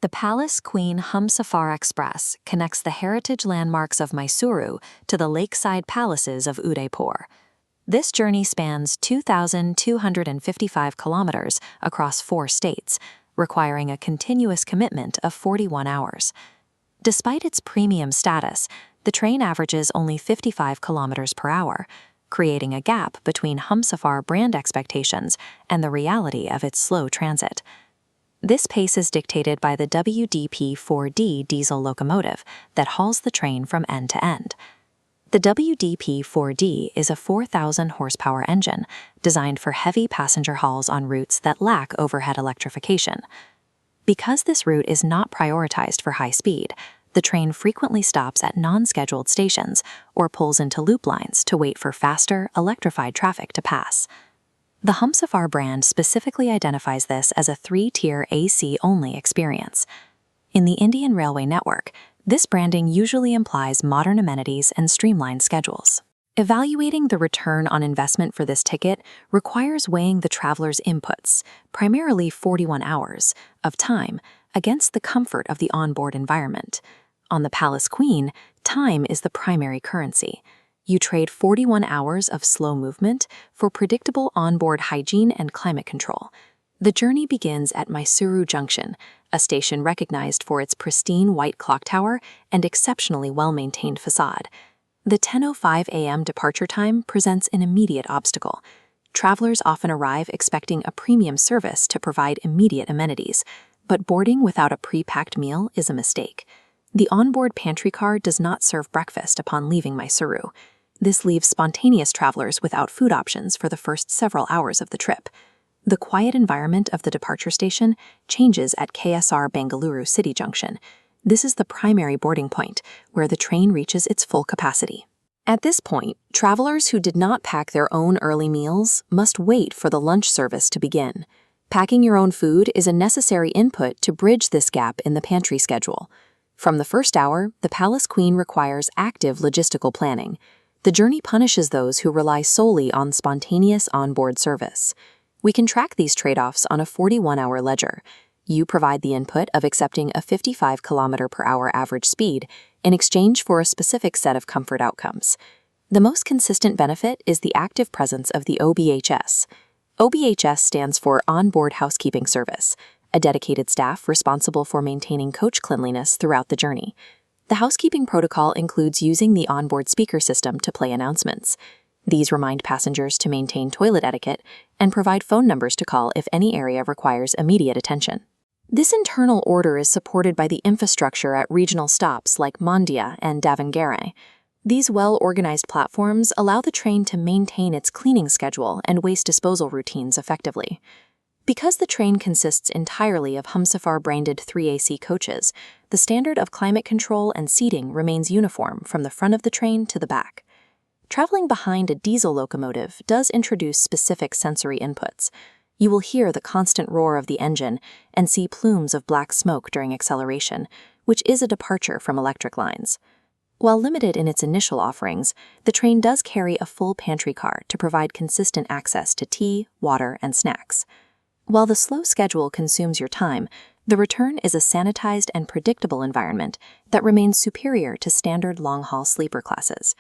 The Palace Queen Humsafar Express connects the heritage landmarks of Mysore to the lakeside palaces of Udaipur. This journey spans 2,255 kilometers across 4 states, requiring a continuous commitment of 41 hours. Despite its premium status, the train averages only 55 kilometers per hour, creating a gap between Humsafar brand expectations and the reality of its slow transit. This pace is dictated by the WDP-4D diesel locomotive that hauls the train from end to end. The WDP-4D is a 4,000 horsepower engine designed for heavy passenger hauls on routes that lack overhead electrification. Because this route is not prioritized for high speed, the train frequently stops at non-scheduled stations or pulls into loop lines to wait for faster, electrified traffic to pass. The Humsafar brand specifically identifies this as a 3-tier AC-only experience. In the Indian Railway network, this branding usually implies modern amenities and streamlined schedules. Evaluating the return on investment for this ticket requires weighing the traveler's inputs, primarily 41 hours, of time, against the comfort of the onboard environment. On the Palace Queen, time is the primary currency. You trade 41 hours of slow movement for predictable onboard hygiene and climate control. The journey begins at Mysore Junction, a station recognized for its pristine white clock tower and exceptionally well-maintained facade. The 10:05 a.m. departure time presents an immediate obstacle. Travelers often arrive expecting a premium service to provide immediate amenities, but boarding without a pre-packed meal is a mistake. The onboard pantry car does not serve breakfast upon leaving Mysore. This leaves spontaneous travelers without food options for the first several hours of the trip. The quiet environment of the departure station changes at KSR Bengaluru City Junction. This is the primary boarding point, where the train reaches its full capacity. At this point, travelers who did not pack their own early meals must wait for the lunch service to begin. Packing your own food is a necessary input to bridge this gap in the pantry schedule. From the first hour, the Palace Queen requires active logistical planning. The journey punishes those who rely solely on spontaneous onboard service. We can track these trade-offs on a 41-hour ledger. You provide the input of accepting a 55 km per hour average speed in exchange for a specific set of comfort outcomes. The most consistent benefit is the active presence of the OBHS. OBHS stands for Onboard Housekeeping Service, a dedicated staff responsible for maintaining coach cleanliness throughout the journey. The housekeeping protocol includes using the onboard speaker system to play announcements. These remind passengers to maintain toilet etiquette and provide phone numbers to call if any area requires immediate attention. This internal order is supported by the infrastructure at regional stops like Mondia and Davangere. These well-organized platforms allow the train to maintain its cleaning schedule and waste disposal routines effectively. Because the train consists entirely of Humsafar-branded 3AC coaches, the standard of climate control and seating remains uniform from the front of the train to the back. Traveling behind a diesel locomotive does introduce specific sensory inputs. You will hear the constant roar of the engine and see plumes of black smoke during acceleration, which is a departure from electric lines. While limited in its initial offerings, the train does carry a full pantry car to provide consistent access to tea, water, and snacks. While the slow schedule consumes your time, the return is a sanitized and predictable environment that remains superior to standard long-haul sleeper classes.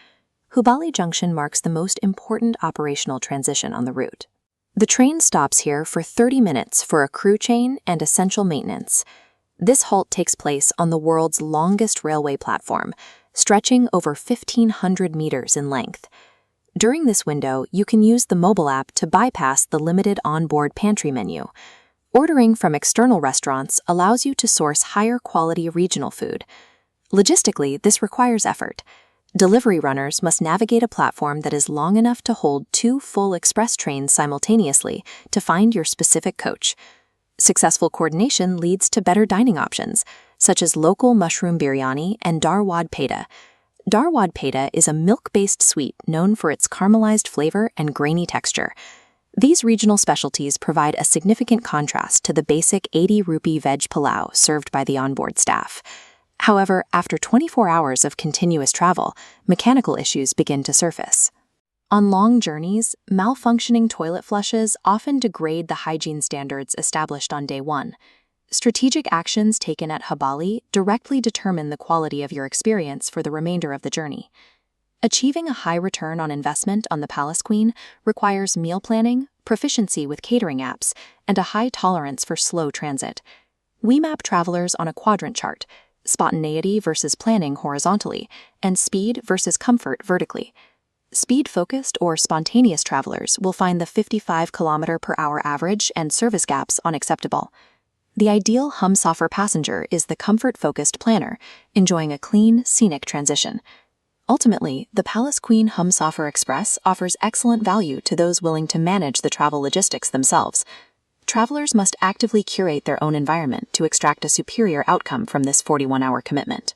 Hubballi Junction marks the most important operational transition on the route. The train stops here for 30 minutes for a crew change and essential maintenance. This halt takes place on the world's longest railway platform, stretching over 1,500 meters in length. During this window, you can use the mobile app to bypass the limited onboard pantry menu. Ordering from external restaurants allows you to source higher-quality regional food. Logistically, this requires effort. Delivery runners must navigate a platform that is long enough to hold 2 full express trains simultaneously to find your specific coach. Successful coordination leads to better dining options, such as local mushroom biryani and darwad peda. Darwad peda is a milk-based sweet known for its caramelized flavor and grainy texture. These regional specialties provide a significant contrast to the basic 80 rupee veg pulao served by the onboard staff. However, after 24 hours of continuous travel, mechanical issues begin to surface. On long journeys, malfunctioning toilet flushes often degrade the hygiene standards established on day 1. Strategic actions taken at Habali directly determine the quality of your experience for the remainder of the journey. Achieving a high return on investment on the Palace Queen requires meal planning, proficiency with catering apps, and a high tolerance for slow transit. We map travelers on a quadrant chart: spontaneity versus planning horizontally, and speed versus comfort vertically. Speed-focused or spontaneous travelers will find the 55 km/h average and service gaps unacceptable. The ideal Humsafar passenger is the comfort-focused planner, enjoying a clean, scenic transition. Ultimately, the Palace Queen Humsafar Express offers excellent value to those willing to manage the travel logistics themselves. Travelers must actively curate their own environment to extract a superior outcome from this 41-hour commitment.